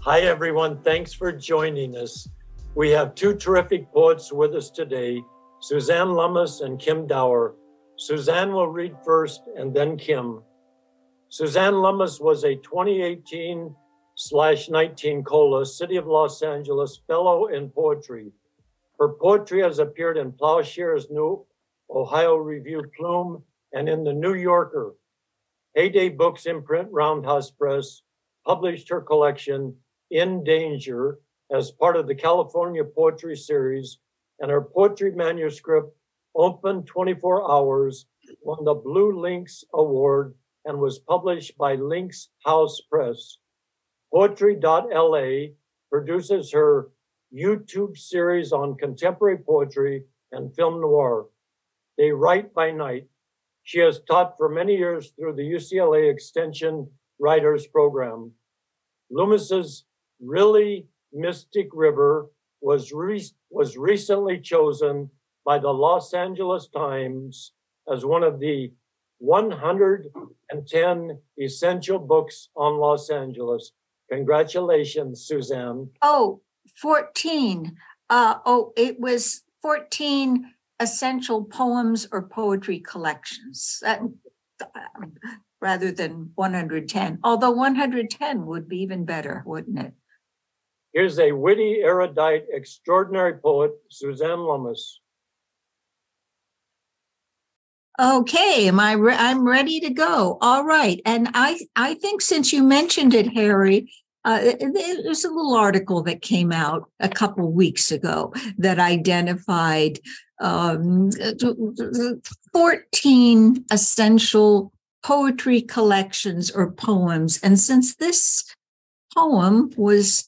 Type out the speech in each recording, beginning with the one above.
Hi, everyone. Thanks for joining us. We have two terrific poets with us today, Suzanne Lummis and Kim Dower. Suzanne will read first and then Kim. Suzanne Lummis was a 2018/19 COLA City of Los Angeles Fellow in Poetry. Her poetry has appeared in Plowshare's New Ohio Review Plume and in the New Yorker. Heyday Books imprint Roundhouse Press published her collection In Danger as part of the California Poetry Series, and her poetry manuscript Open 24 Hours won the Blue Lynx Award and was published by Lynx House Press. Poetry.la produces her YouTube series on contemporary poetry and film noir. They write by night. She has taught for many years through the UCLA Extension Writers Program. Lummis's Really Mystic River was recently chosen by the Los Angeles Times as one of the 110 essential books on Los Angeles. Congratulations, Suzanne. 14. It was 14 essential poems or poetry collections rather than 110. Although 110 would be even better, wouldn't it? Here's a witty, erudite, extraordinary poet, Suzanne Lummis. Okay, I'm ready to go. All right, and I think since you mentioned it, Harry, there's a little article that came out a couple of weeks ago that identified 14 essential poetry collections or poems. And since this poem was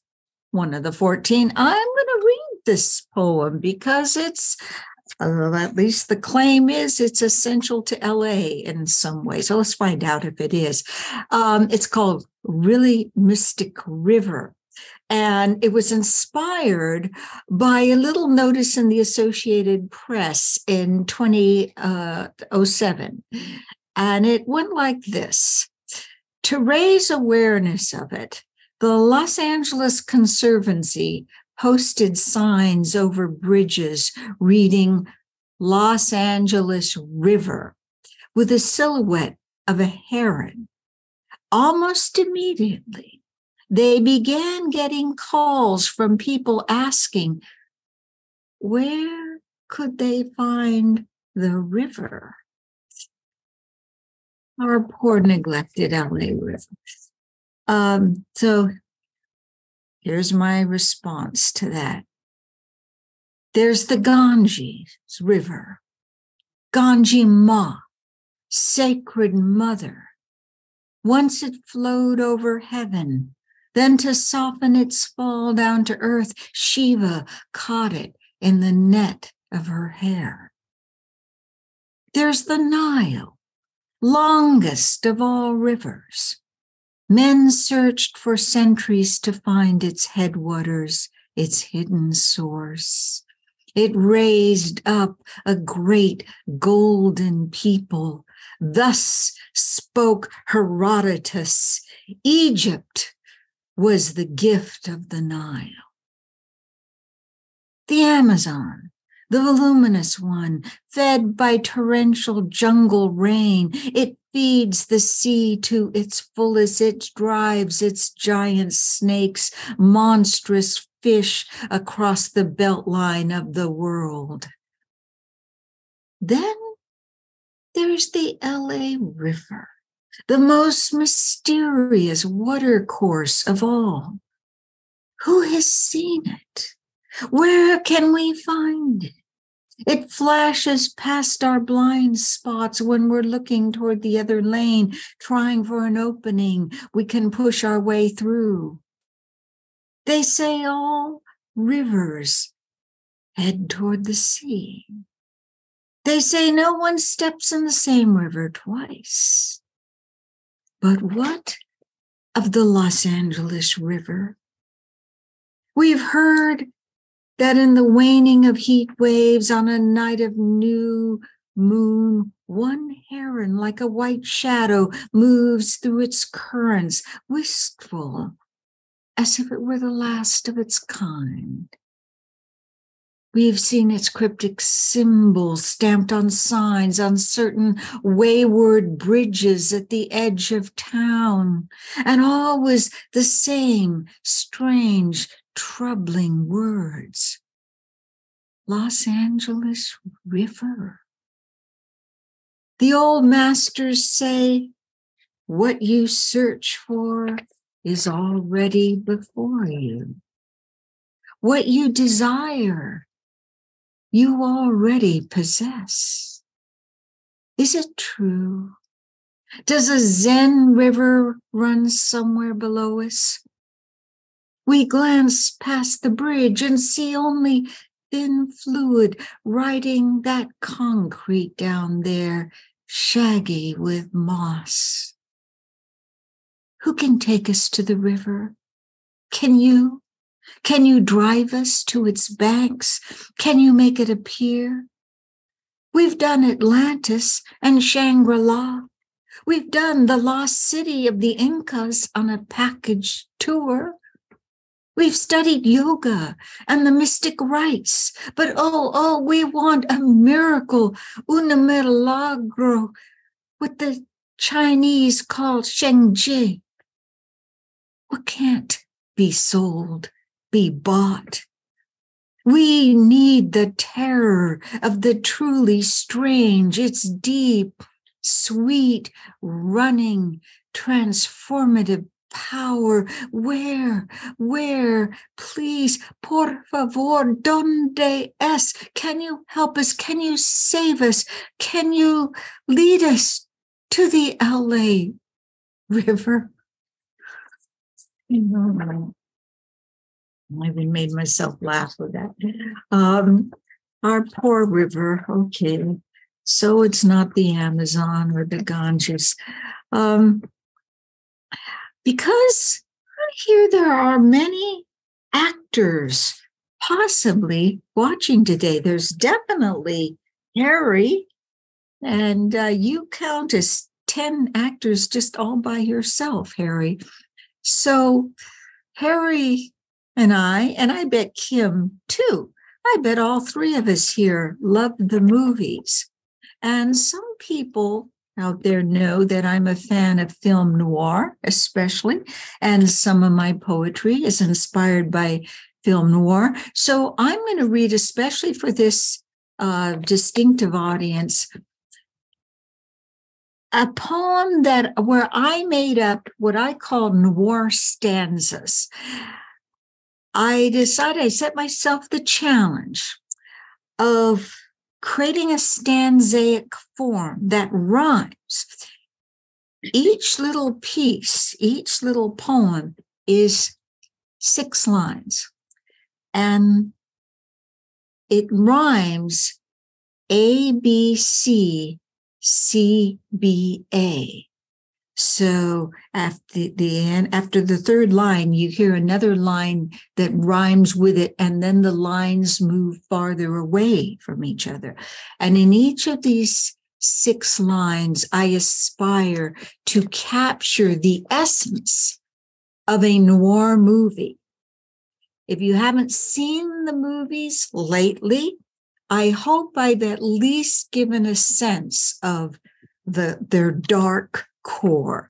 one of the 14, I'm going to read this poem because it's, at least the claim is, it's essential to LA in some way. So let's find out if it is. It's called Really Mystic River. And it was inspired by a little notice in the Associated Press in 2007. And it went like this. To raise awareness of it, the Los Angeles Conservancy posted signs over bridges reading Los Angeles River with a silhouette of a heron. Almost immediately, they began getting calls from people asking, where could they find the river? Our poor neglected LA River. So here's my response to that. There's the Ganges River, Ganges Ma, sacred mother. Once it flowed over heaven, then to soften its fall down to earth, Shiva caught it in the net of her hair. There's the Nile, longest of all rivers. Men searched for centuries to find its headwaters, its hidden source. It raised up a great golden people. Thus spoke Herodotus. Egypt was the gift of the Nile. The Amazon, the voluminous one, fed by torrential jungle rain, it feeds the sea to its fullest. It drives its giant snakes, monstrous fish across the beltline of the world. Then there's the LA River, the most mysterious watercourse of all. Who has seen it? Where can we find it? It flashes past our blind spots when we're looking toward the other lane, trying for an opening we can push our way through. They say all rivers head toward the sea. They say no one steps in the same river twice. But what of the Los Angeles River? We've heard that in the waning of heat waves on a night of new moon, one heron like a white shadow moves through its currents, wistful as if it were the last of its kind. We've seen its cryptic symbols stamped on signs on certain wayward bridges at the edge of town, and always the same strange, troubling words. Los Angeles River. The old masters say, what you search for is already before you. What you desire, you already possess. Is it true? Does a Zen river run somewhere below us? We glance past the bridge and see only thin fluid riding that concrete down there, shaggy with moss. Who can take us to the river? Can you? Can you drive us to its banks? Can you make it appear? We've done Atlantis and Shangri-La. We've done the lost city of the Incas on a package tour. We've studied yoga and the mystic rites, but we want a miracle, un milagro, what the Chinese call shengji. What can't be sold, be bought? We need the terror of the truly strange, its deep, sweet, running, transformative power. Where, please, por favor, donde es? Can you help us? Can you save us? Can you lead us to the LA River? I even made myself laugh with that. Our poor river, okay. So it's not the Amazon or the Ganges. Because I hear there are many actors possibly watching today. There's definitely Harry, and you count as 10 actors just all by yourself, Harry. So Harry and I bet Kim too, I bet all three of us here love the movies. And some people out there know that I'm a fan of film noir, especially, and some of my poetry is inspired by film noir. So I'm going to read, especially for this distinctive audience, a poem where I made up what I call noir stanzas. I set myself the challenge of creating a stanzaic form that rhymes. Each little piece, each little poem is 6 lines, and it rhymes A, B, C, C, B, A. So after the third line, you hear another line that rhymes with it, and then the lines move farther away from each other. And in each of these 6 lines, I aspire to capture the essence of a noir movie. If you haven't seen the movies lately, I hope I've at least given a sense of their dark core.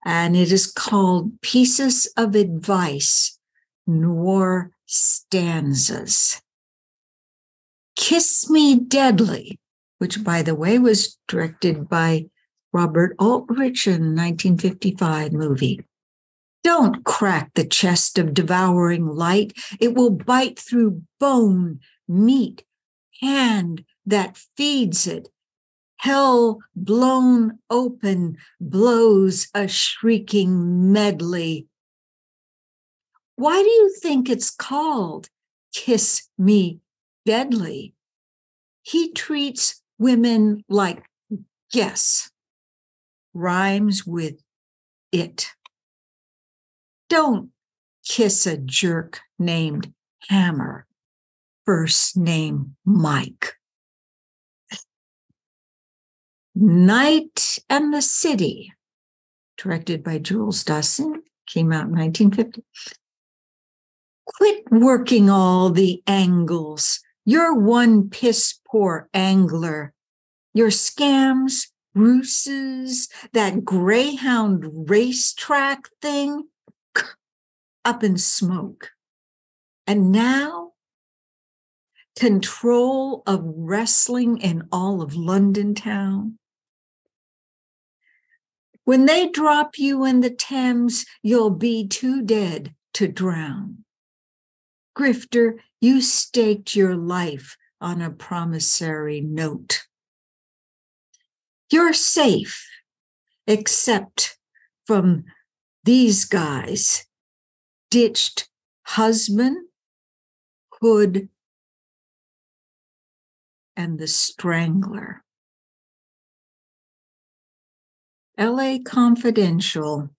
And it is called Pieces of Advice, Noir Stanzas. Kiss Me Deadly, which, by the way, was directed by Robert Aldrich in 1955 movie. Don't crack the chest of devouring light. It will bite through bone, meat, hand that feeds it. Hell blown open blows a shrieking medley. Why do you think it's called Kiss Me Deadly? He treats women like guess, rhymes with it. Don't kiss a jerk named Hammer, first name Mike. Night and the City, directed by Jules Dassin, came out in 1950. Quit working all the angles. You're one piss poor angler. Your scams, ruses, that Greyhound racetrack thing, up in smoke. And now, control of wrestling in all of London town. When they drop you in the Thames, you'll be too dead to drown. Grifter, you staked your life on a promissory note. You're safe, except from these guys. Ditched husband, hood, and the Strangler. L.A. Confidential,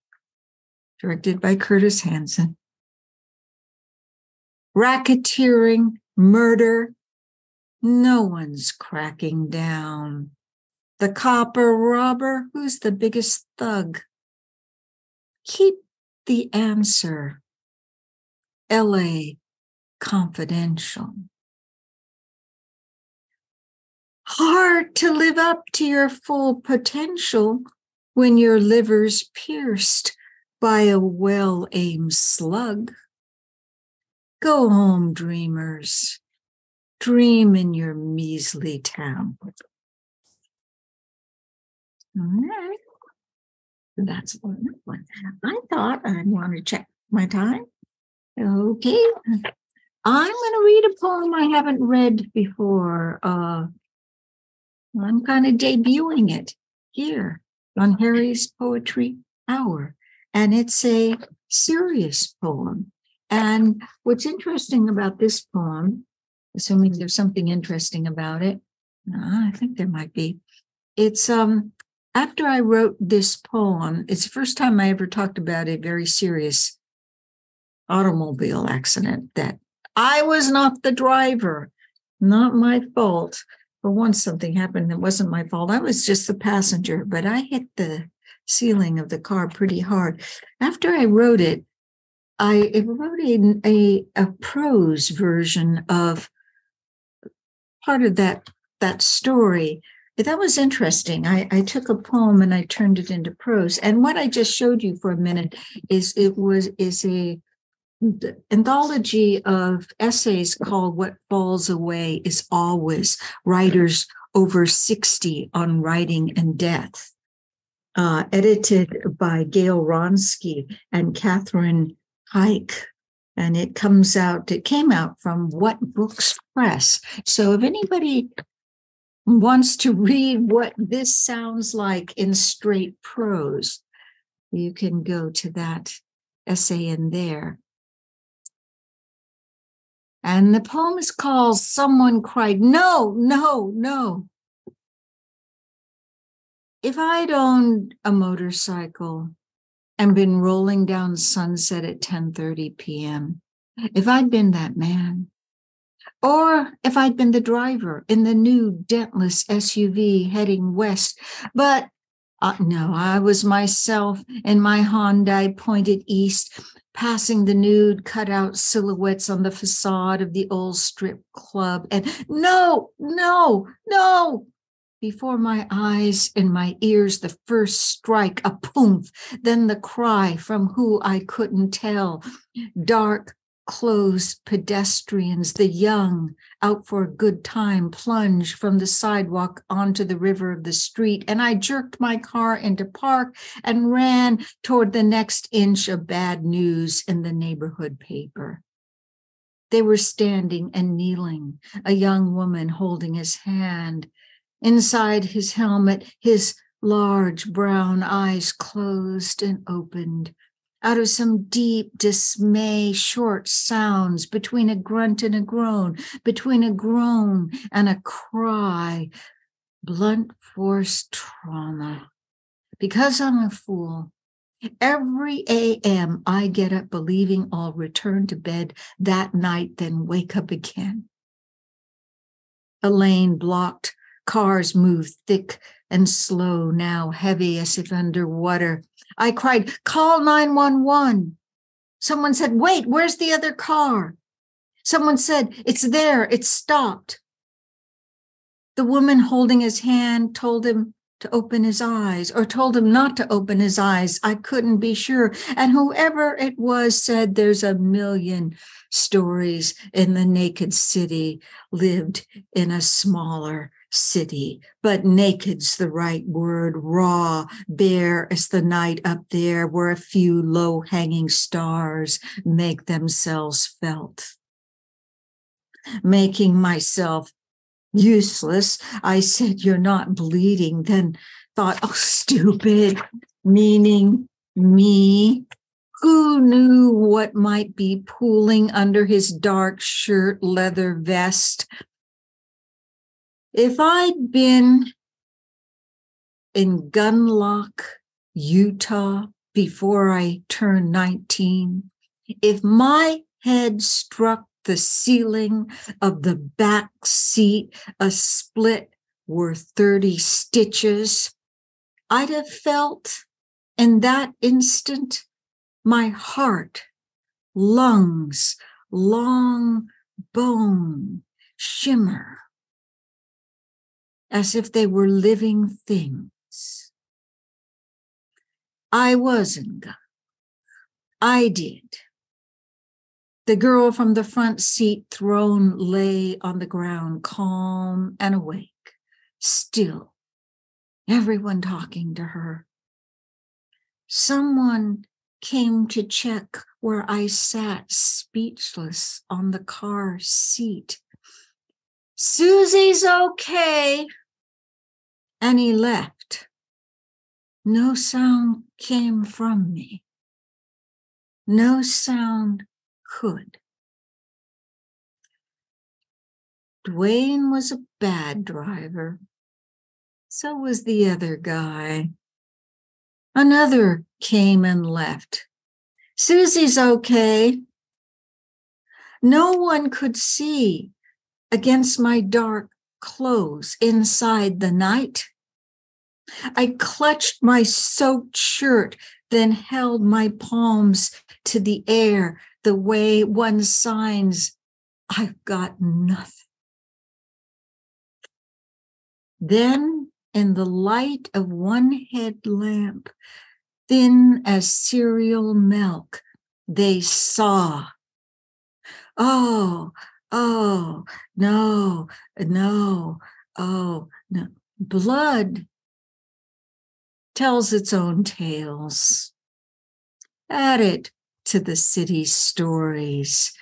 directed by Curtis Hanson. Racketeering, murder, no one's cracking down. The copper robber, who's the biggest thug? Keep the answer. L.A. Confidential. Hard to live up to your full potential when your liver's pierced by a well-aimed slug. Go home, dreamers. Dream in your measly town. All right. That's one. I thought I'd want to check my time. Okay. I'm going to read a poem I haven't read before. I'm kind of debuting it here on Harry's Poetry Hour. And it's a serious poem. And what's interesting about this poem, assuming there's something interesting about it, I think there might be. It's after I wrote this poem, it's the first time I ever talked about a very serious automobile accident that I was not the driver, not my fault. For once something happened that wasn't my fault. I was just the passenger, but I hit the ceiling of the car pretty hard. After I wrote it, I wrote a prose version of part of that story. That was interesting. I took a poem and I turned it into prose. And what I just showed you for a minute is a anthology of essays called What Falls Away is Always, Writers Over 60 on Writing and Death, edited by Gail Ronsky and Catherine Hike. And it came out from What Books Press. So if anybody wants to read what this sounds like in straight prose, you can go to that essay in there. And the poem is called Someone Cried, No, No, No. If I'd owned a motorcycle and been rolling down Sunset at 10:30 p.m., if I'd been that man, or if I'd been the driver in the new dentless SUV heading west, but no, I was myself in my Hyundai pointed east, passing the nude cutout silhouettes on the facade of the old strip club. And no, no, no. Before my eyes and my ears, the first strike, a poof, then the cry from who I couldn't tell. Dark, closed pedestrians, the young, out for a good time, plunge from the sidewalk onto the river of the street, and I jerked my car into park and ran toward the next inch of bad news in the neighborhood paper. They were standing and kneeling, a young woman holding his hand. Inside his helmet, his large brown eyes closed and opened. Out of some deep dismay, short sounds between a grunt and a groan, between a groan and a cry, blunt force trauma. Because I'm a fool, every a.m. I get up believing I'll return to bed that night, then wake up again. A lane blocked, cars moved thick and slow, now heavy as if underwater. I cried, "Call 911." Someone said, "Wait, where's the other car?" Someone said, "It's there, it's stopped." The woman holding his hand told him to open his eyes, or told him not to open his eyes. I couldn't be sure. And whoever it was said, "There's a million stories in the naked city, lived in a smaller city." But naked's the right word, raw, bare as the night up there, where a few low-hanging stars make themselves felt. Making myself useless, I said, "You're not bleeding." Then thought, "Oh, stupid," meaning me. Who knew what might be pooling under his dark shirt, leather vest? If I'd been in Gunlock, Utah, before I turned 19, if my head struck the ceiling of the back seat, a split worth 30 stitches, I'd have felt in that instant my heart, lungs, long bone shimmer as if they were living things. I wasn't. I did. The girl from the front seat throne lay on the ground, calm and awake, still, everyone talking to her. Someone came to check where I sat, speechless on the car seat. "Susie's okay." And he left. No sound came from me. No sound could. Dwayne was a bad driver. So was the other guy. Another came and left. "Susie's okay." No one could see against my dark clothes inside the night. I clutched my soaked shirt, then held my palms to the air, the way one signs, "I've got nothing." Then, in the light of one headlamp, thin as cereal milk, they saw. Oh, no, no, oh, no. Blood tells its own tales. Add it to the city's stories,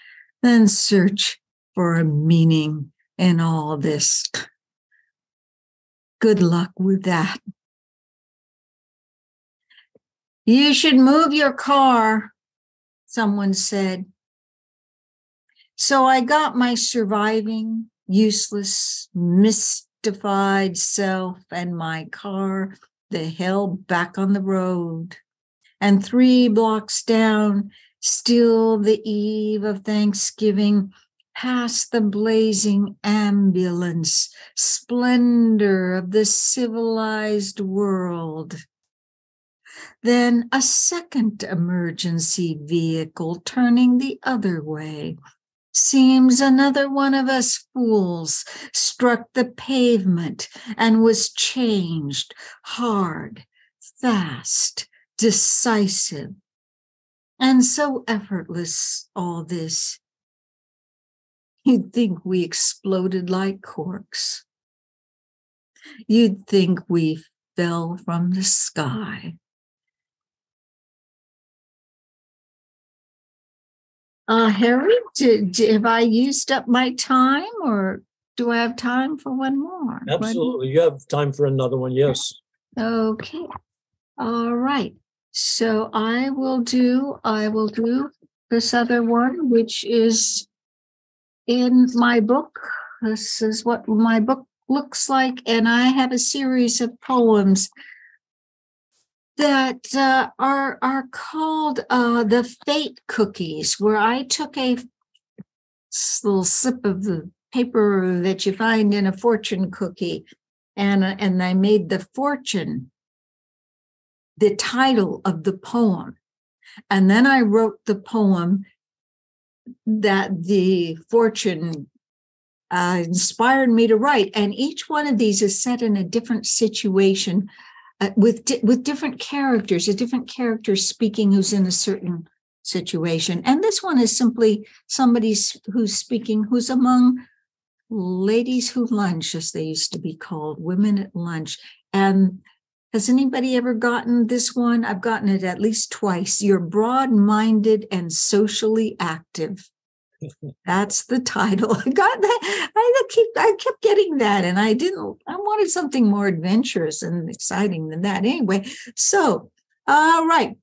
then search for a meaning in all this. Good luck with that. "You should move your car," someone said. So I got my surviving, useless, mystified self and my car the hell back on the road. And 3 blocks down, still the eve of Thanksgiving, past the blazing ambulance, splendor of the civilized world. Then a second emergency vehicle turning the other way. Seems another one of us fools struck the pavement and was changed, hard, fast, decisive, and so effortless, all this. You'd think we exploded like corks. You'd think we fell from the sky. Harry, have I used up my time, or do I have time for one more? Absolutely. You have time for another one. Yes. Okay. All right. So I will do this other one, which is in my book. This is what my book looks like. And I have a series of poems that are called the Fate Cookies, where I took a little sip of the paper that you find in a fortune cookie and I made the fortune the title of the poem. And then I wrote the poem that the fortune inspired me to write. And each one of these is set in a different situation with different characters, a different character speaking who's in a certain situation. And this one is simply somebody who's speaking, who's among ladies who lunch, as they used to be called, women at lunch. And has anybody ever gotten this one? I've gotten it at least twice. You're broad-minded and socially active. That's the title. I got that. I kept getting that, and I wanted something more adventurous and exciting than that. Anyway, so, all right.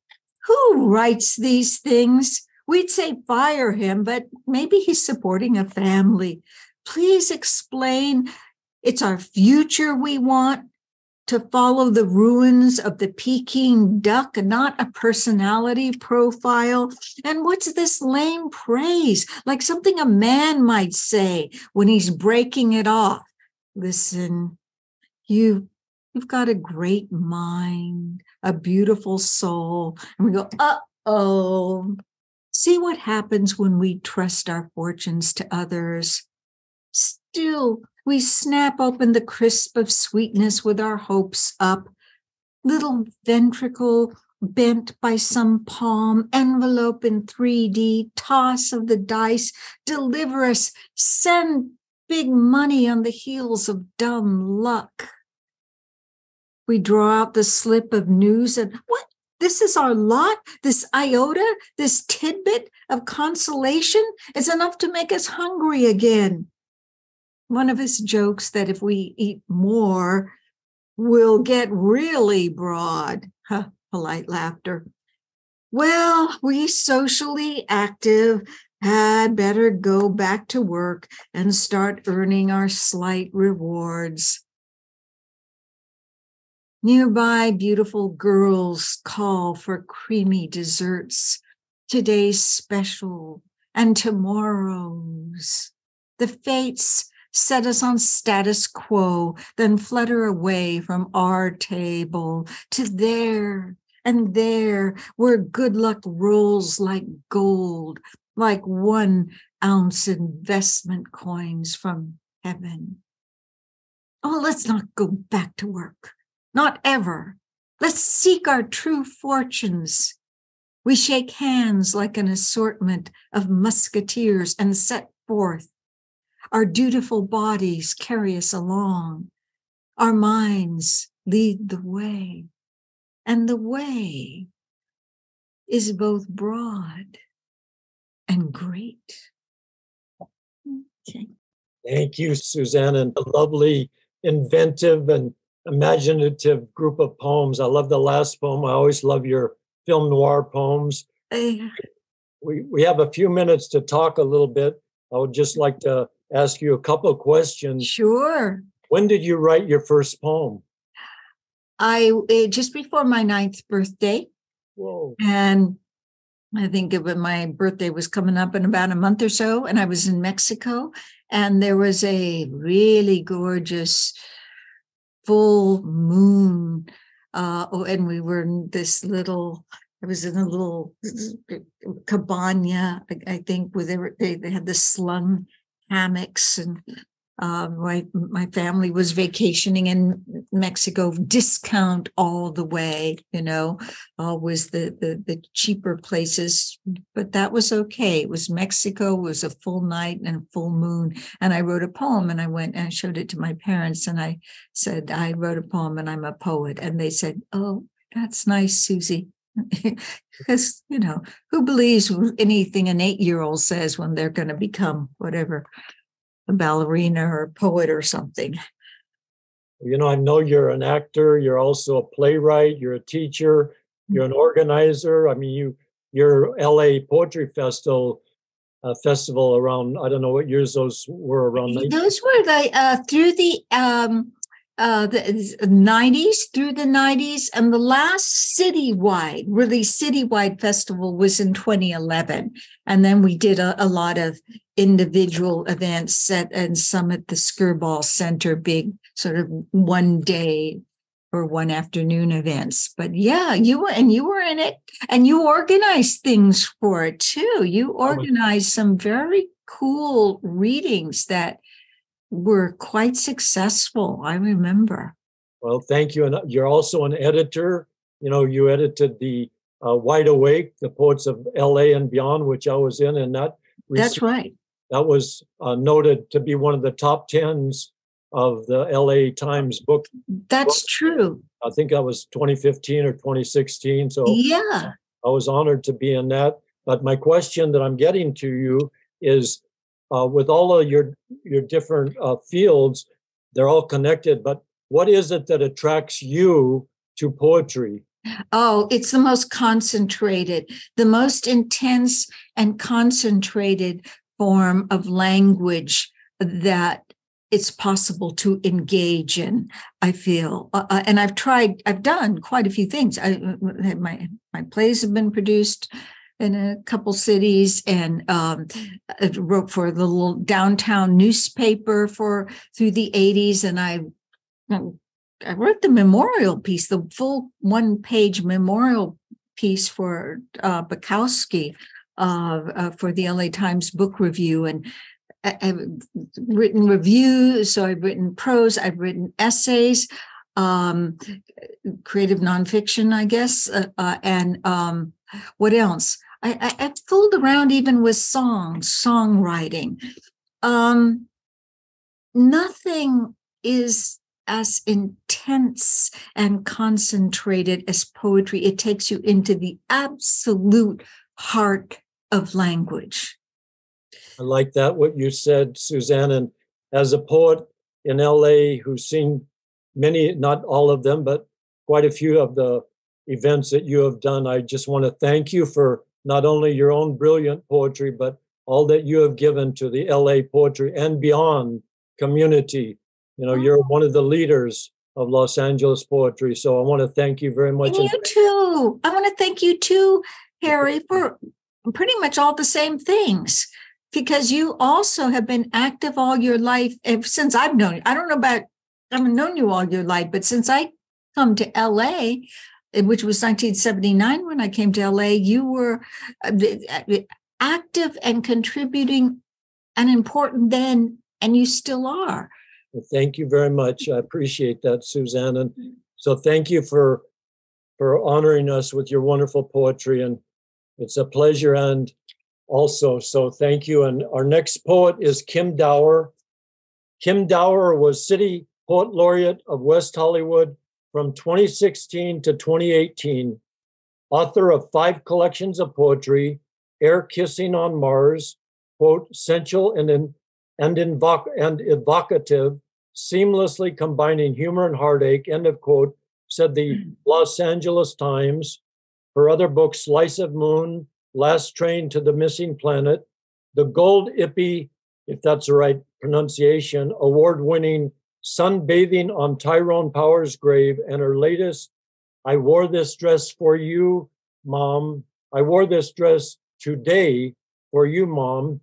Who writes these things? We'd say fire him, but maybe he's supporting a family. Please explain. It's our future we want to follow the ruins of the Peking duck, not a personality profile. And what's this lame praise? Like something a man might say when he's breaking it off. Listen, you've got a great mind, a beautiful soul. And we go, uh-oh. See what happens when we trust our fortunes to others. Still, we snap open the crisp of sweetness with our hopes up. Little ventricle bent by some palm, envelope in 3D, toss of the dice, deliver us, send big money on the heels of dumb luck. We draw out the slip of news and what? This is our lot? This iota, this tidbit of consolation is enough to make us hungry again. One of his jokes that if we eat more, we'll get really broad. Huh, polite laughter. Well, we socially active had better go back to work and start earning our slight rewards. Nearby, beautiful girls call for creamy desserts, today's special and tomorrow's. The fates set us on status quo, then flutter away from our table to there and there, where good luck rolls like gold, like 1 ounce investment coins from heaven. Oh, let's not go back to work. Not ever. Let's seek our true fortunes. We shake hands like an assortment of musketeers and set forth. Our dutiful bodies carry us along. Our minds lead the way. And the way is both broad and great. Okay. Thank you, Suzanne, and a lovely, inventive, and imaginative group of poems. I love the last poem. I always love your film noir poems. We have a few minutes to talk a little bit. I would just like to ask you a couple of questions. Sure. When did you write your first poem? Just before my 9th birthday. Whoa. And I think my birthday was coming up in about a month or so, and I was in Mexico, and there was a really gorgeous full moon, and we were in this little, I was in a little cabana, I think, where they had the slung hammocks, and my family was vacationing in Mexico, discount all the way, always the cheaper places, but that was okay. It was Mexico, it was a full night and a full moon. And I wrote a poem, and I went and showed it to my parents, and I said, I wrote a poem and I'm a poet. And they said, oh, that's nice, Susie. Because, who believes anything an 8-year-old says when they're going to become whatever, a ballerina or a poet or something. I know you're an actor. You're also a playwright. You're a teacher. You're an organizer. I mean, your LA Poetry Festival around, I don't know what years those were around. Those were through the the 90s, through the 90s, and the last citywide festival was in 2011. And then we did a lot of individual events and some at the Skirball Center, big sort of one day or one afternoon events. But yeah, you were in it, and you organized things for it too. You organized some very cool readings that were quite successful, I remember. Well, thank you. And you're also an editor. You edited the Wide Awake, the Poets of LA and Beyond, which I was in, and that's right. That was noted to be one of the top 10s of the LA Times book. That's true. I think that was 2015 or 2016. So yeah, I was honored to be in that. But my question that I'm getting to you is, with all of your different fields, they're all connected, but what is it that attracts you to poetry? Oh, it's the most concentrated, the most intense and concentrated form of language that it's possible to engage in, I feel. And I've done quite a few things. My plays have been produced in a couple cities, and I wrote for the little downtown newspaper through the 80s. And I wrote the memorial piece, the full one-page memorial piece for Bukowski for the LA Times Book Review. And I've written reviews, so I've written prose, I've written essays, creative nonfiction, I guess, and what else? I've fooled around even with songwriting. Nothing is as intense and concentrated as poetry. It takes you into the absolute heart of language. I like that, what you said, Suzanne. And as a poet in LA who's seen many, not all of them, but quite a few of the events that you have done, I just want to thank you for not only your own brilliant poetry, but all that you have given to the LA poetry and beyond community. You're one of the leaders of Los Angeles poetry. So I want to thank you very much. And you too. I want to thank you too, Harry, for pretty much all the same things, because you also have been active all your life. Since I've known you, I haven't known you all your life, but since I come to LA, which was 1979 when I came to LA, you were active and contributing and important then, and you still are. Well, thank you very much. I appreciate that, Suzanne. And so thank you for honoring us with your wonderful poetry. And it's a pleasure. And also, so thank you. And our next poet is Kim Dower. Kim Dower was City Poet Laureate of West Hollywood from 2016 to 2018, author of 5 collections of poetry, Air Kissing on Mars, quote, sensual and evocative, seamlessly combining humor and heartache, end of quote, said the Los Angeles Times. Her other books, Slice of Moon, Last Train to the Missing Planet, the Gold Ippy, if that's the right pronunciation, award-winning Sunbathing on Tyrone Power's Grave, and her latest, I Wore This Dress for You, Mom. I Wore This Dress Today for You, Mom.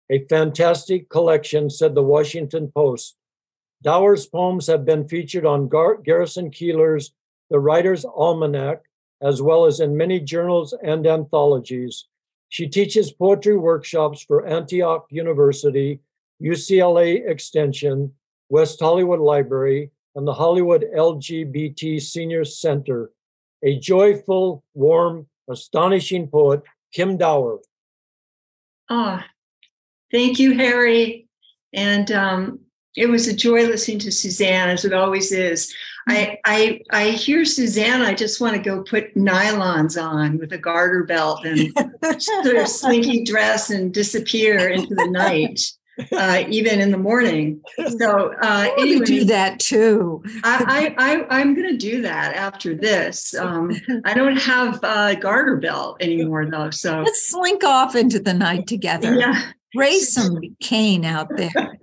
A fantastic collection, said the Washington Post. Dower's poems have been featured on Garrison Keillor's The Writer's Almanac, as well as in many journals and anthologies. She teaches poetry workshops for Antioch University, UCLA Extension, West Hollywood Library, and the Hollywood LGBT Senior Center. A joyful, warm, astonishing poet, Kim Dower. Thank you, Harry. And it was a joy listening to Suzanne, as it always is. I hear Suzanne, I just want to go put nylons on with a garter belt and sort of slinky dress and disappear into the night. Even in the morning. So anyway, do that too. I'm going to do that after this. I don't have a garter belt anymore though. So let's slink off into the night together. Yeah. Raise some cane out there.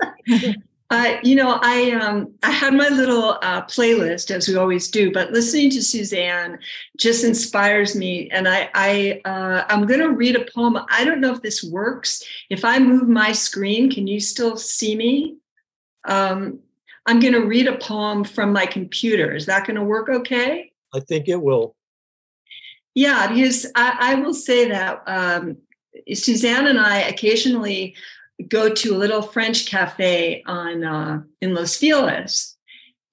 I had my little playlist, as we always do, but listening to Suzanne just inspires me. And I'm going to read a poem. I don't know if this works. If I move my screen, can you still see me? I'm going to read a poem from my computer. Is that going to work okay? I think it will. Yeah, because I will say that Suzanne and I occasionally go to a little French cafe in Los Feliz,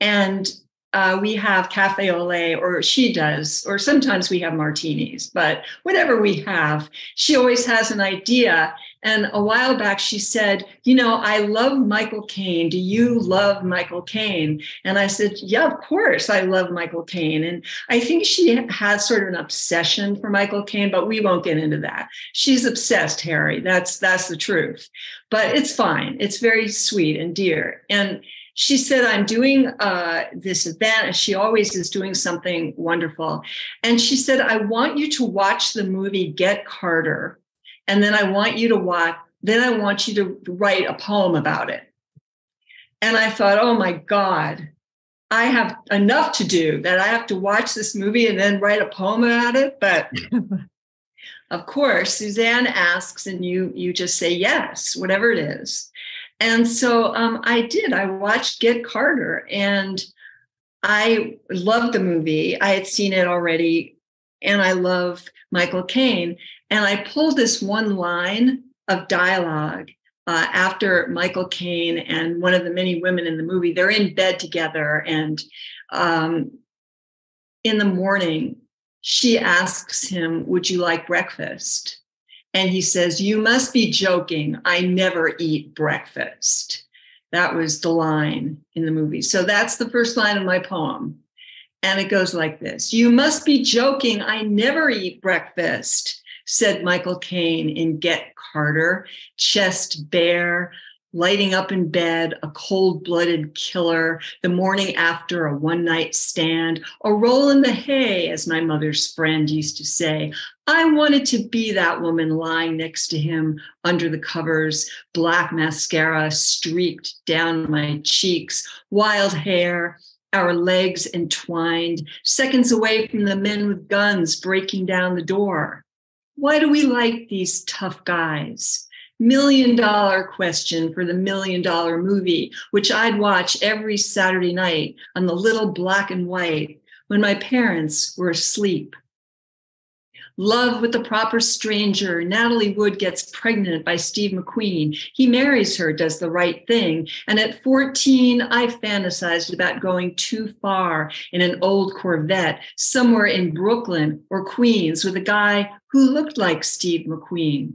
and we have cafe au lait, or she does, or sometimes we have martinis, but whatever we have, she always has an idea. And a while back she said, I love Michael Caine. Do you love Michael Caine? And I said, yeah, of course I love Michael Caine. And I think she has sort of an obsession for Michael Caine, but we won't get into that. She's obsessed, Harry. That's the truth. But it's fine. It's very sweet and dear. And she said, I'm doing this event, and she always is doing something wonderful. And she said, I want you to watch the movie Get Carter. And then I want you to write a poem about it. And I thought, oh my God, I have enough to do that I have to watch this movie and then write a poem about it. But of course, Suzanne asks, and you just say yes, whatever it is. And so I did. I watched Get Carter, and I loved the movie. I had seen it already, and I love Michael Caine. And I pulled this one line of dialogue after Michael Caine and one of the many women in the movie, they're in bed together. And in the morning, she asks him, would you like breakfast? And he says, you must be joking. I never eat breakfast. That was the line in the movie. So that's the first line of my poem. And it goes like this. You must be joking. I never eat breakfast, said Michael Caine in Get Carter, chest bare, lighting up in bed, a cold-blooded killer, the morning after a one-night stand, a roll in the hay, as my mother's friend used to say. I wanted to be that woman lying next to him under the covers, black mascara streaked down my cheeks, wild hair, our legs entwined, seconds away from the men with guns breaking down the door. Why do we like these tough guys? $1 million question for the $1 million movie, which I'd watch every Saturday night on the little black and white when my parents were asleep. Love with the Proper Stranger. Natalie Wood gets pregnant by Steve McQueen. He marries her, does the right thing. And at 14, I fantasized about going too far in an old Corvette somewhere in Brooklyn or Queens with a guy who looked like Steve McQueen.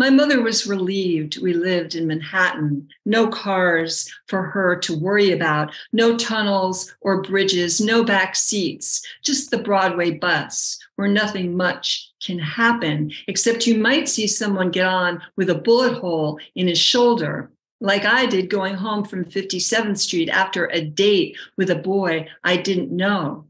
My mother was relieved we lived in Manhattan, no cars for her to worry about, no tunnels or bridges, no back seats, just the Broadway bus where nothing much can happen, except you might see someone get on with a bullet hole in his shoulder, like I did going home from 57th Street after a date with a boy I didn't know.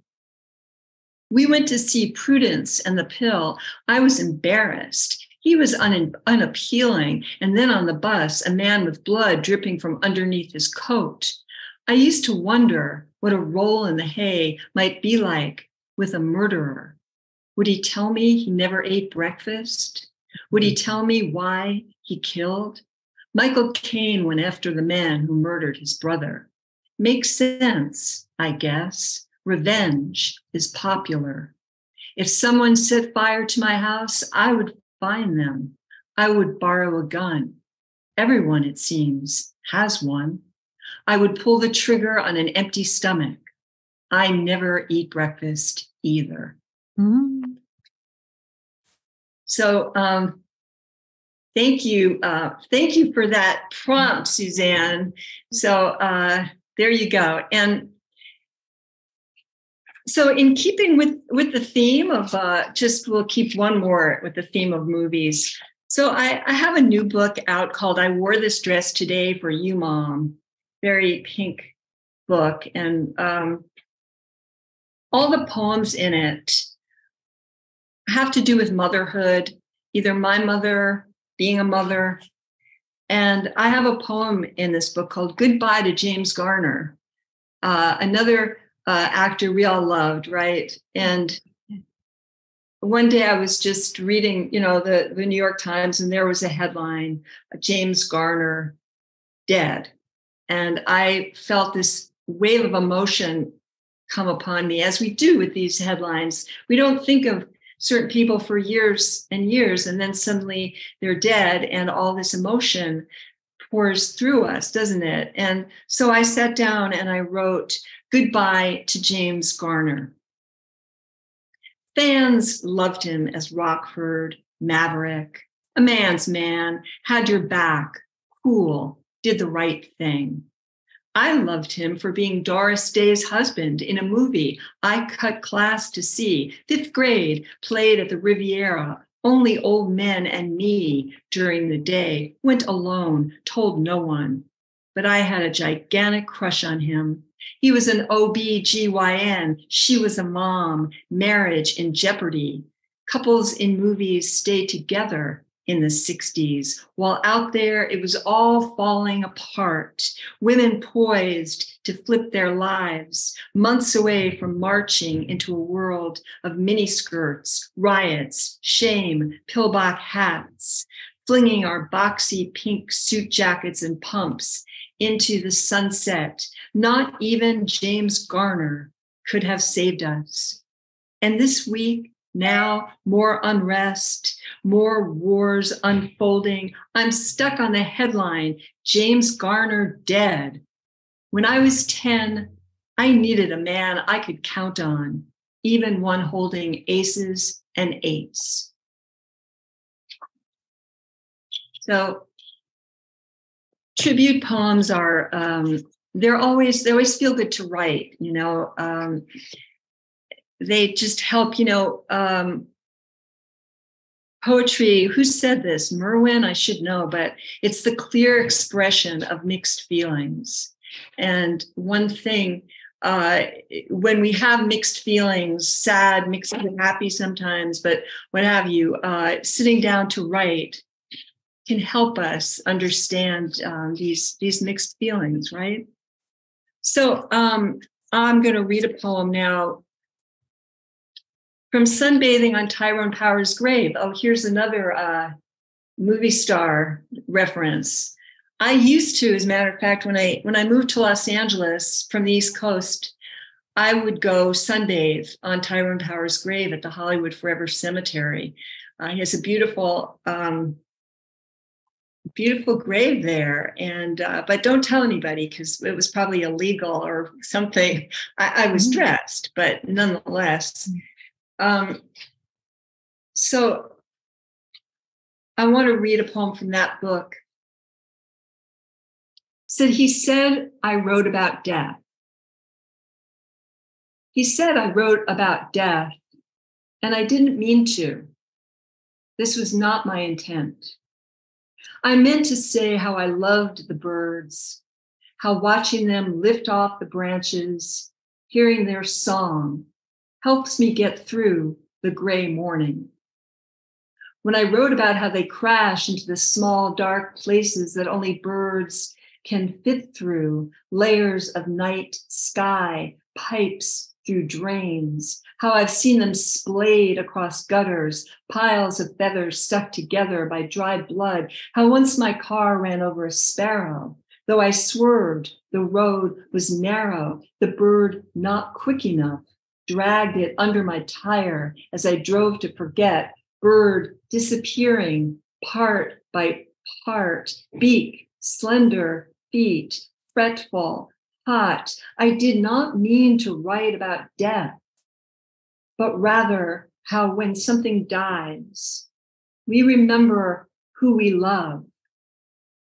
We went to see Prudence and the Pill. I was embarrassed. He was unappealing. And then on the bus, a man with blood dripping from underneath his coat. I used to wonder what a roll in the hay might be like with a murderer. Would he tell me he never ate breakfast? Would he tell me why he killed? Michael Caine went after the man who murdered his brother. Makes sense, I guess. Revenge is popular. If someone set fire to my house, I would find them. I would borrow a gun. Everyone, it seems, has one. I would pull the trigger on an empty stomach. I never eat breakfast either. Mm. So thank you. Thank you for that prompt, Suzanne. So there you go. And so in keeping with the theme of we'll keep one more with the theme of movies. So I have a new book out called I Wore This Dress Today for You, Mom. Very pink book. And all the poems in it have to do with motherhood, either my mother, being a mother, And I have a poem in this book called Goodbye to James Garner, another actor we all loved, right? And one day I was just reading, the New York Times, and there was a headline, James Garner dead. And I felt this wave of emotion come upon me, as we do with these headlines. We don't think of certain people for years and years, and then suddenly they're dead, and all this emotion pours through us, doesn't it? And so I sat down and I wrote Goodbye to James Garner. Fans loved him as Rockford, maverick, a man's man, had your back, cool, did the right thing. I loved him for being Doris Day's husband in a movie I cut class to see. 5th grade, played at the Riviera, only old men and me during the day, went alone, told no one. But I had a gigantic crush on him. He was an OB-GYN. She was a mom. Marriage in jeopardy. Couples in movies stay together in the 60s, while out there it was all falling apart. Women poised to flip their lives, months away from marching into a world of miniskirts, riots, shame, pillbox hats, flinging our boxy pink suit jackets and pumps into the sunset. Not even James Garner could have saved us. And this week, now more unrest, more wars unfolding. I'm stuck on the headline, James Garner dead. When I was 10, I needed a man I could count on, even one holding aces and eights. So tribute poems are, they always feel good to write, they just help, poetry, who said this? Merwin, I should know, but it's the clear expression of mixed feelings. And one thing, when we have mixed feelings, sad, mixed with happy sometimes, but what have you, sitting down to write can help us understand these mixed feelings, right? So I'm going to read a poem now from Sunbathing on Tyrone Power's Grave. Oh, here's another movie star reference. I used to, as a matter of fact, when I moved to Los Angeles from the East Coast, I would go sunbathe on Tyrone Power's grave at the Hollywood Forever Cemetery. He has a beautiful grave there, and but don't tell anybody because it was probably illegal or something. I was dressed, but nonetheless. So I want to read a poem from that book. He said, I wrote about death. He said, I wrote about death, and I didn't mean to. This was not my intent. I meant to say how I loved the birds, how watching them lift off the branches, hearing their song, helps me get through the gray morning. When I wrote about how they crash into the small, dark places that only birds can fit through, layers of night sky, pipes through drains, how I've seen them splayed across gutters, piles of feathers stuck together by dry blood, how once my car ran over a sparrow. Though I swerved, the road was narrow, the bird not quick enough, dragged it under my tire as I drove to forget, bird disappearing part by part, beak, slender, feet, fretful, hot. I did not mean to write about death, but rather how when something dies, we remember who we love,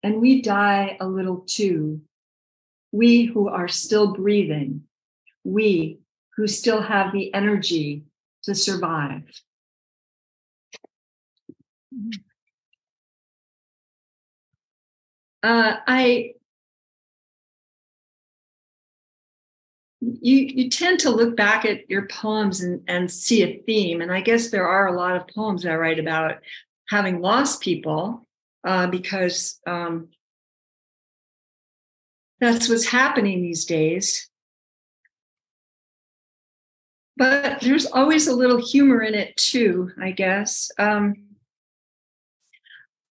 and we die a little too. We who are still breathing, we who still have the energy to survive. You tend to look back at your poems and see a theme. And I guess there are a lot of poems I write about having lost people because that's what's happening these days. But there's always a little humor in it too, I guess. I'm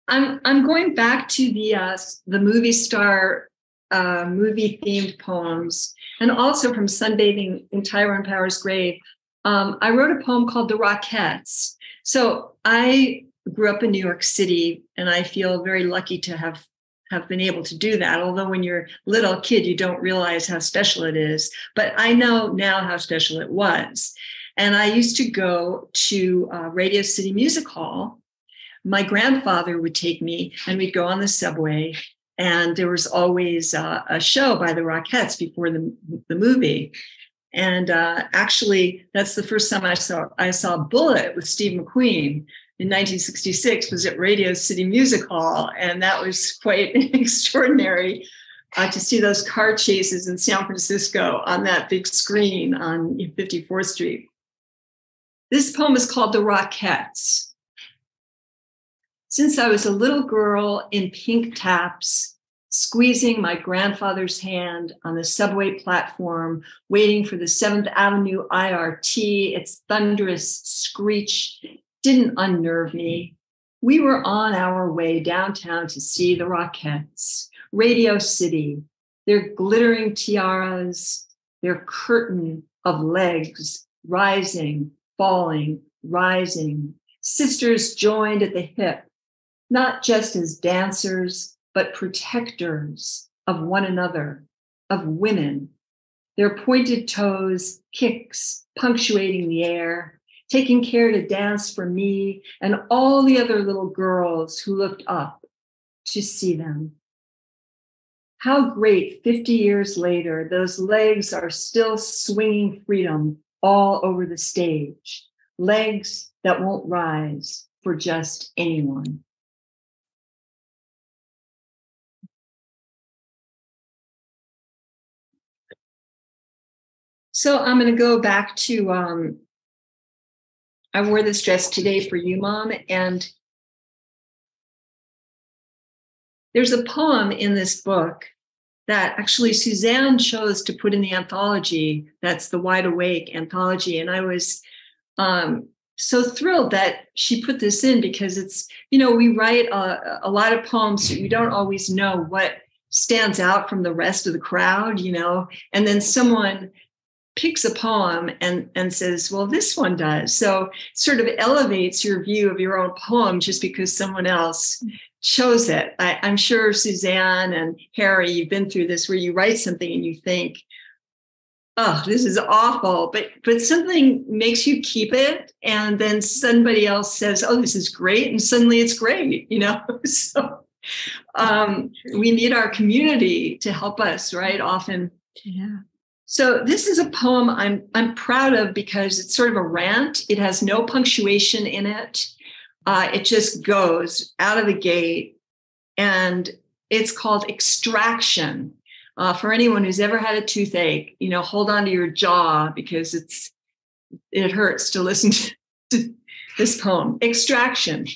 going back to the movie star movie themed poems, and also from Sunbathing in Tyrone Power's Grave. I wrote a poem called The Rockettes. So I grew up in New York City, and I feel very lucky to have been able to do that. Although when you're a little kid, you don't realize how special it is. But I know now how special it was. And I used to go to Radio City Music Hall. My grandfather would take me, and we'd go on the subway. And there was always a show by the Rockettes before the movie. And actually, that's the first time I saw Bullet with Steve McQueen in 1966, was at Radio City Music Hall. And that was quite extraordinary to see those car chases in San Francisco on that big screen on 54th Street. This poem is called The Rockettes. Since I was a little girl in pink taps, squeezing my grandfather's hand on the subway platform, waiting for the 7th Avenue IRT, its thunderous screech didn't unnerve me. We were on our way downtown to see the Rockettes, Radio City, their glittering tiaras, their curtain of legs rising, falling, rising. Sisters joined at the hip, not just as dancers, but protectors of one another, of women. Their pointed toes, kicks punctuating the air, taking care to dance for me and all the other little girls who looked up to see them. How great 50 years later, those legs are still swinging freedom all over the stage, legs that won't rise for just anyone. So I'm going to go back to, I wore this dress today for you, Mom, and there's a poem in this book that actually Suzanne chose to put in the anthology. That's the Wide Awake anthology. And I was so thrilled that she put this in, because it's, we write a lot of poems. We don't always know what stands out from the rest of the crowd, and then someone picks a poem and says, well, this one does. So it sort of elevates your view of your own poem just because someone else chose it. I'm sure Suzanne and Harry, you've been through this, where you write something and you think, oh, this is awful, but something makes you keep it. And then somebody else says, oh, this is great. And suddenly it's great, So we need our community to help us, right? Often. Yeah. So this is a poem I'm proud of, because it's sort of a rant. It has no punctuation in it. It just goes out of the gate, and it's called Extraction. For anyone who's ever had a toothache, hold on to your jaw, because it hurts to listen to this poem. Extraction.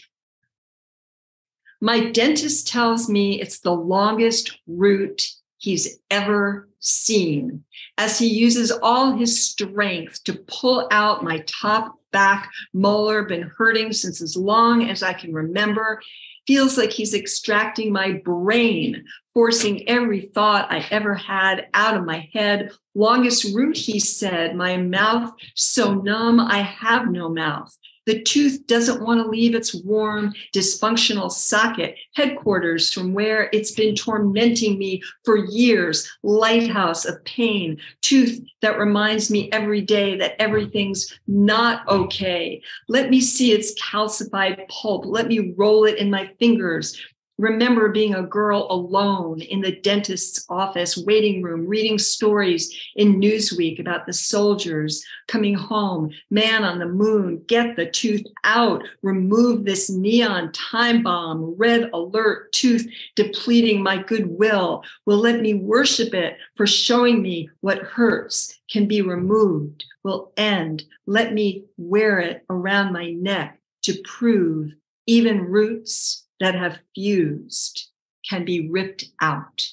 My dentist tells me it's the longest root he's ever seen, as he uses all his strength to pull out my top back molar, been hurting since as long as I can remember. Feels like he's extracting my brain, forcing every thought I ever had out of my head. Longest root, he said, my mouth so numb I have no mouth. The tooth doesn't want to leave its warm, dysfunctional socket, headquarters from where it's been tormenting me for years, lighthouse of pain, tooth that reminds me every day that everything's not okay. Let me see its calcified pulp. Let me roll it in my fingers. Remember being a girl alone in the dentist's office waiting room, reading stories in Newsweek about the soldiers coming home, man on the moon, get the tooth out, remove this neon time bomb, red alert tooth depleting my goodwill, will let me worship it for showing me what hurts can be removed, will end, let me wear it around my neck to prove even roots that have fused can be ripped out.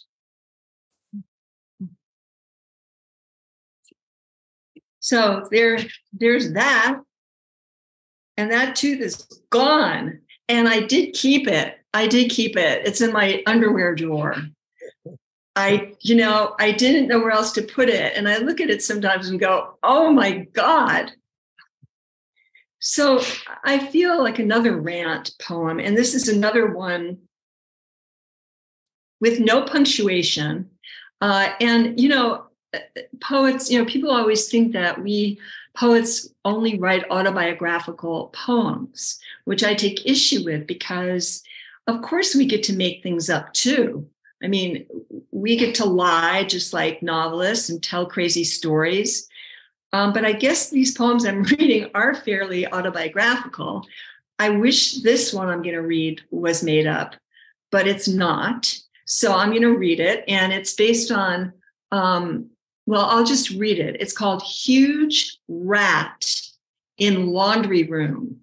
So there's that. And that tooth is gone. And I did keep it. It's in my underwear drawer. I didn't know where else to put it. And I look at it sometimes and go, oh my God. So I feel like another rant poem. And this is another one with no punctuation. Poets, people always think that we poets only write autobiographical poems, which I take issue with because, of course, we get to make things up too. I mean, we get to lie just like novelists and tell crazy stories. But I guess these poems I'm reading are fairly autobiographical. I wish this one I'm going to read was made up, but it's not. So I'm going to read it. And it's based on, I'll just read it. It's called Huge Rat in Laundry Room.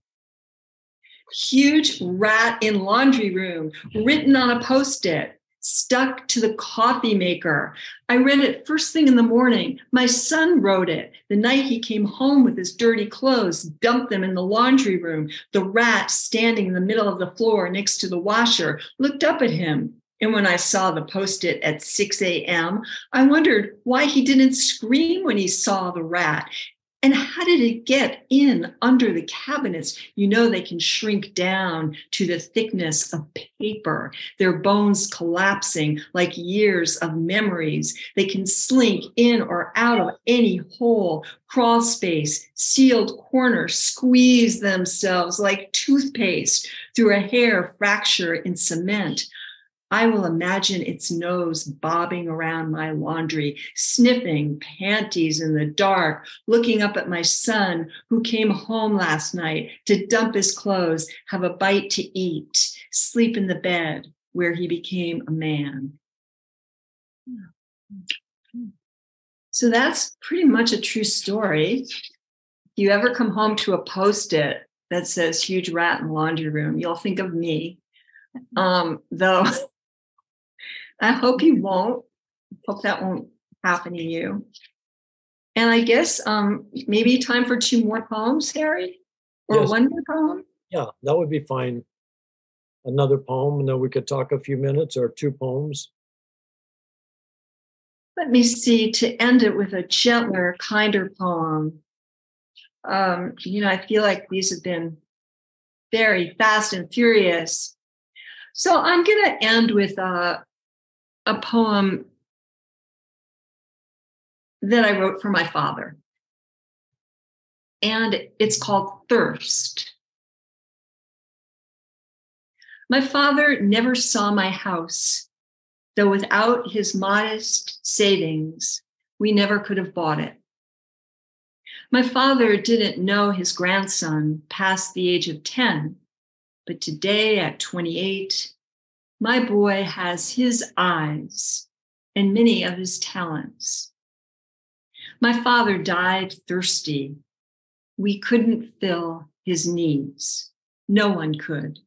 Huge rat in laundry room, written on a Post-it, stuck to the coffee maker. I read it first thing in the morning. My son wrote it the night he came home with his dirty clothes, dumped them in the laundry room. The rat, standing in the middle of the floor next to the washer, looked up at him. And when I saw the Post-it at 6 a.m., I wondered why he didn't scream when he saw the rat. And how did it get in under the cabinets? They can shrink down to the thickness of paper, their bones collapsing like years of memories. They can slink in or out of any hole, crawl space, sealed corner, squeeze themselves like toothpaste through a hair fracture in cement. I will imagine its nose bobbing around my laundry, sniffing panties in the dark, looking up at my son who came home last night to dump his clothes, have a bite to eat, sleep in the bed where he became a man. So that's pretty much a true story. If you ever come home to a Post-it that says huge rat in laundry room, you'll think of me. Though I hope you won't. Hope that won't happen to you. And I guess maybe time for 2 more poems, Harry? Or Yes. 1 more poem? Yeah, that would be fine. Another poem, and then we could talk a few minutes, or 2 poems. Let me see, to end it with a gentler, kinder poem. I feel like these have been very fast and furious. So I'm going to end with a poem that I wrote for my father. And it's called Thirst. My father never saw my house, though without his modest savings, we never could have bought it. My father didn't know his grandson past the age of 10, but today at 28, my boy has his eyes and many of his talents. My father died thirsty. We couldn't fill his needs. No one could.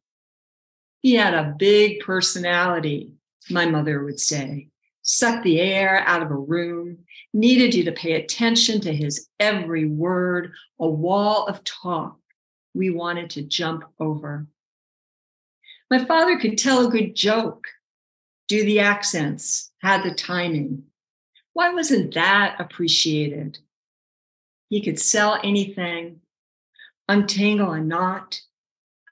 He had a big personality, my mother would say, sucked the air out of a room, needed you to pay attention to his every word, a wall of talk we wanted to jump over. My father could tell a good joke, do the accents, had the timing. Why wasn't that appreciated? He could sell anything, untangle a knot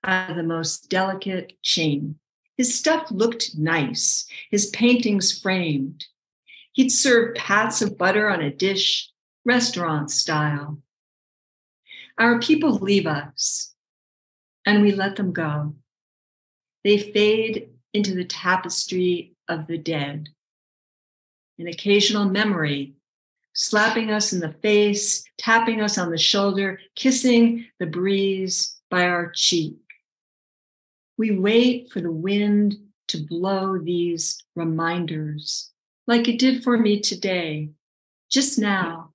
out of the most delicate chain. His stuff looked nice, his paintings framed. He'd serve pats of butter on a dish, restaurant style. Our people leave us, and we let them go. They fade into the tapestry of the dead. An occasional memory, slapping us in the face, tapping us on the shoulder, kissing the breeze by our cheek. We wait for the wind to blow these reminders, like it did for me today, just now,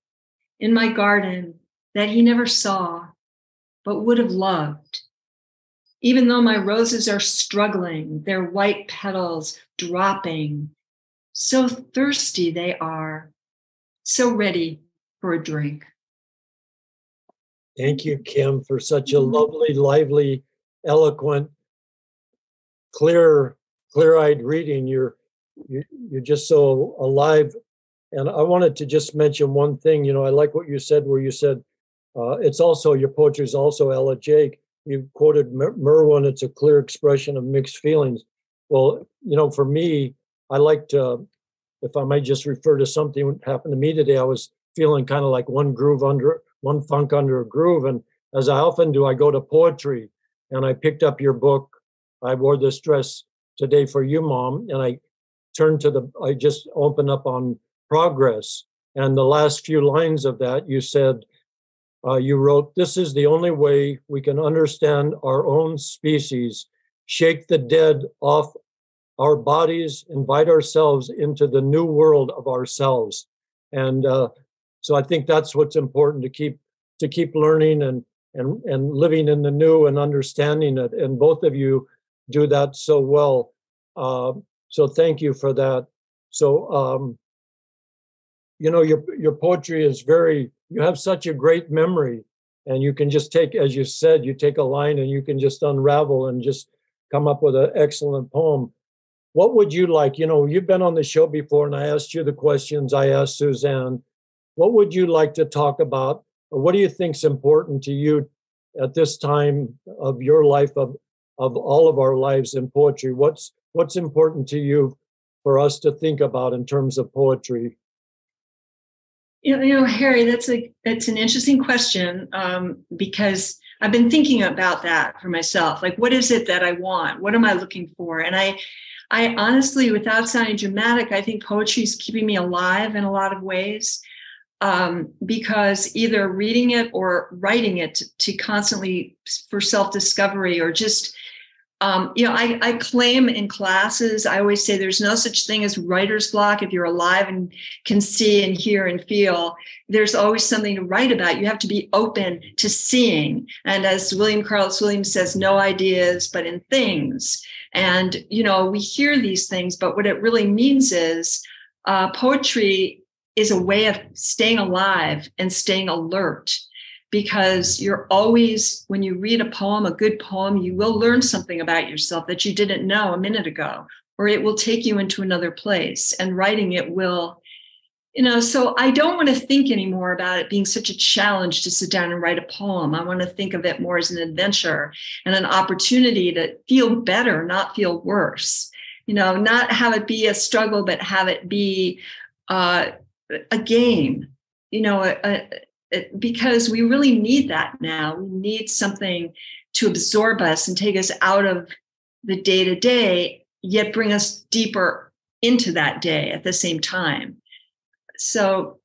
in my garden that he never saw, but would have loved. Even though my roses are struggling, their white petals dropping, so thirsty they are, so ready for a drink. Thank you, Kim, for such a lovely, lively, eloquent, clear-eyed reading. You're just so alive. And I wanted to just mention one thing. I like what you said, where you said it's also, your poetry is also elegiac. You quoted Merwin, it's a clear expression of mixed feelings. Well, for me, I like to, if I might just refer to something that happened to me today, I was feeling kind of like one funk under a groove. And as I often do, I go to poetry, and I picked up your book, I Wore This Dress Today for You, Mom. And I just opened up on progress. And the last few lines of that, you said, you wrote, "This is the only way we can understand our own species, shake the dead off our bodies, invite ourselves into the new world of ourselves." And so I think that's what's important, to keep learning and living in the new and understanding it. And both of you do that so well. So thank you for that. So your poetry is you have such a great memory, and you can just take, as you said, you take a line and you can just unravel and just come up with an excellent poem. What would you like? You've been on the show before, and I asked you the questions I asked Suzanne. What would you like to talk about? Or what do you think is important to you at this time of your life, of all of our lives in poetry? What's important to you for us to think about in terms of poetry? Harry, that's an interesting question, because I've been thinking about that for myself. Like, what is it that I want? What am I looking for? And I honestly, without sounding dramatic, I think poetry is keeping me alive in a lot of ways, because either reading it or writing it to constantly for self-discovery, or just I claim in classes, I always say there's no such thing as writer's block. If you're alive and can see and hear and feel, there's always something to write about. You have to be open to seeing. And as William Carlos Williams says, no ideas, but in things. And, we hear these things, but what it really means is poetry is a way of staying alive and staying alert. Because you're always, when you read a poem, a good poem, you will learn something about yourself that you didn't know a minute ago, or it will take you into another place. And writing it will, so I don't want to think anymore about it being such a challenge to sit down and write a poem. I want to think of it more as an adventure and an opportunity to feel better, not feel worse. Not have it be a struggle, but have it be a game, because we really need that now. We need something to absorb us and take us out of the day-to-day, yet bring us deeper into that day at the same time. So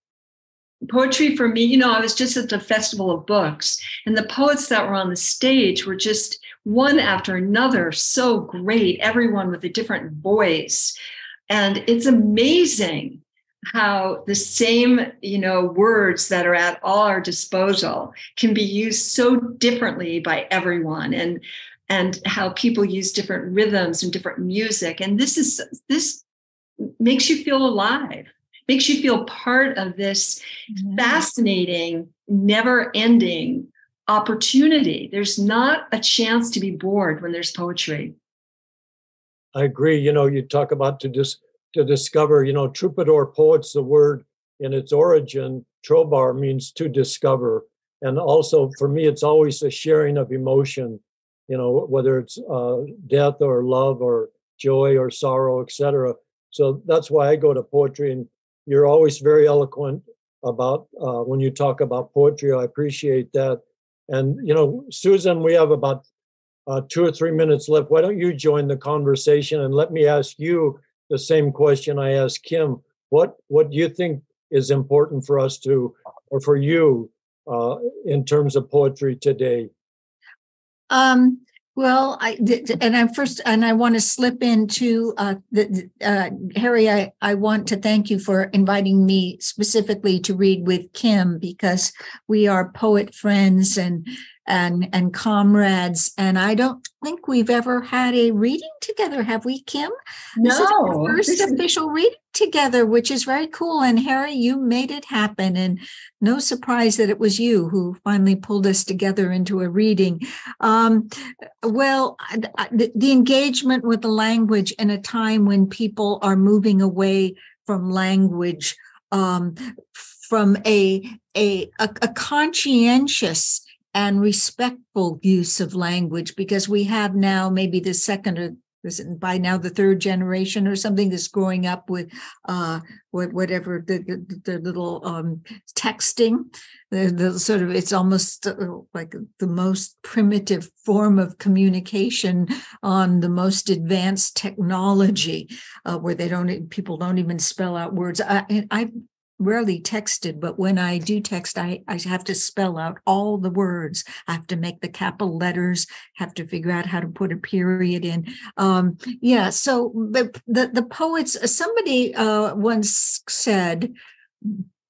poetry for me, I was just at the Festival of Books, and the poets that were on the stage were just one after another, so great, everyone with a different voice. And it's amazing how the same, words that are at all our disposal can be used so differently by everyone, and how people use different rhythms and different music. And this makes you feel alive, makes you feel part of this fascinating, never-ending opportunity. There's not a chance to be bored when there's poetry. I agree. You talk about to discover, troubadour poets, the word in its origin, trobar, means to discover. And also for me, it's always a sharing of emotion, whether it's death or love or joy or sorrow, etc. So that's why I go to poetry. And you're always very eloquent about when you talk about poetry. I appreciate that. And, Susan, we have about 2 or 3 minutes left. Why don't you join the conversation, and let me ask you the same question I asked Kim. What do you think is important for us to, or for you, in terms of poetry today? Well, I want to slip into Harry. I want to thank you for inviting me specifically to read with Kim, because we are poet friends, and and comrades. And I don't think we've ever had a reading together, have we, Kim? This is our first official reading together, which is very cool. And Harry, you made it happen. And no surprise that it was you who finally pulled us together into a reading. The engagement with the language in a time when people are moving away from language, from a conscientious and respectful use of language, because we have now maybe the second or by now the third generation or something that's growing up with whatever the little texting, the sort of, it's almost like the most primitive form of communication on the most advanced technology, where people don't even spell out words. I rarely texted, but when I do text, I have to spell out all the words. I have to make the capital letters, have to figure out how to put a period in. So the poets, somebody once said,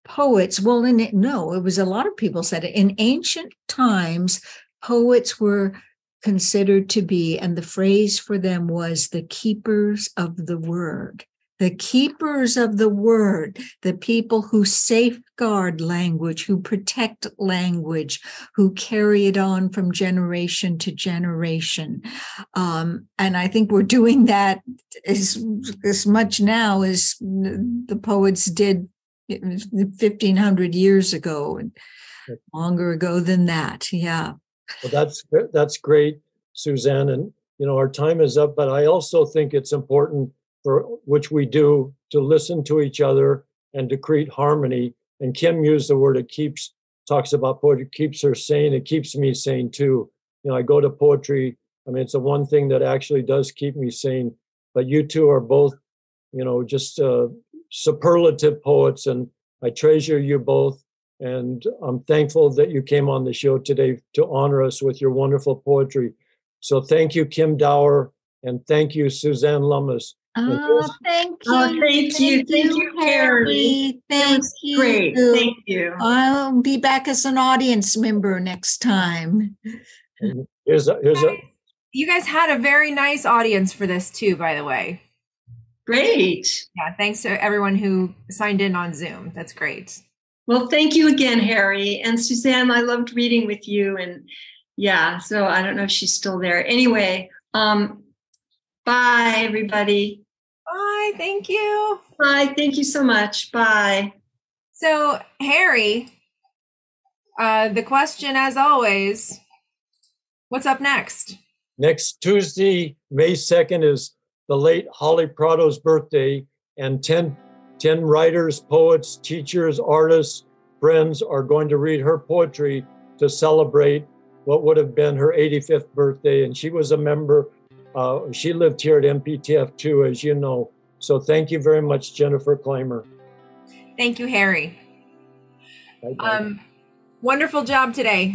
poets, it was a lot of people said it. In ancient times, poets were considered to be, and the phrase for them was the keepers of the word. The keepers of the word, the people who safeguard language, who protect language, who carry it on from generation to generation. And I think we're doing that as much now as the poets did 1,500 years ago, and longer ago than that. Yeah. Well, that's great, Suzanne. And, our time is up, but I also think it's important, for which we do, to listen to each other and to create harmony. And Kim used the word talks about poetry, keeps her sane. It keeps me sane too. I go to poetry. It's the one thing that actually does keep me sane. But you two are both, just superlative poets, and I treasure you both. And I'm thankful that you came on the show today to honor us with your wonderful poetry. So thank you, Kim Dower, and thank you, Suzanne Lummis. Thank you. Thank you, Harry. Thank you. Great. Thank you. I'll be back as an audience member next time. You guys had a very nice audience for this too, by the way. Great. Yeah, thanks to everyone who signed in on Zoom. That's great. Well, thank you again, Harry. And Suzanne, I loved reading with you. And so I don't know if she's still there. Anyway, bye, everybody. Bye. Thank you. Bye. Thank you so much. Bye. So, Harry, the question, as always, what's up next? Next Tuesday, May 2nd, is the late Holly Prado's birthday, and 10 writers, poets, teachers, artists, friends are going to read her poetry to celebrate what would have been her 85th birthday. And she was a member. She lived here at MPTF too, as you know. So thank you very much, Jennifer Clymer. Thank you, Harry. Bye-bye. Wonderful job today.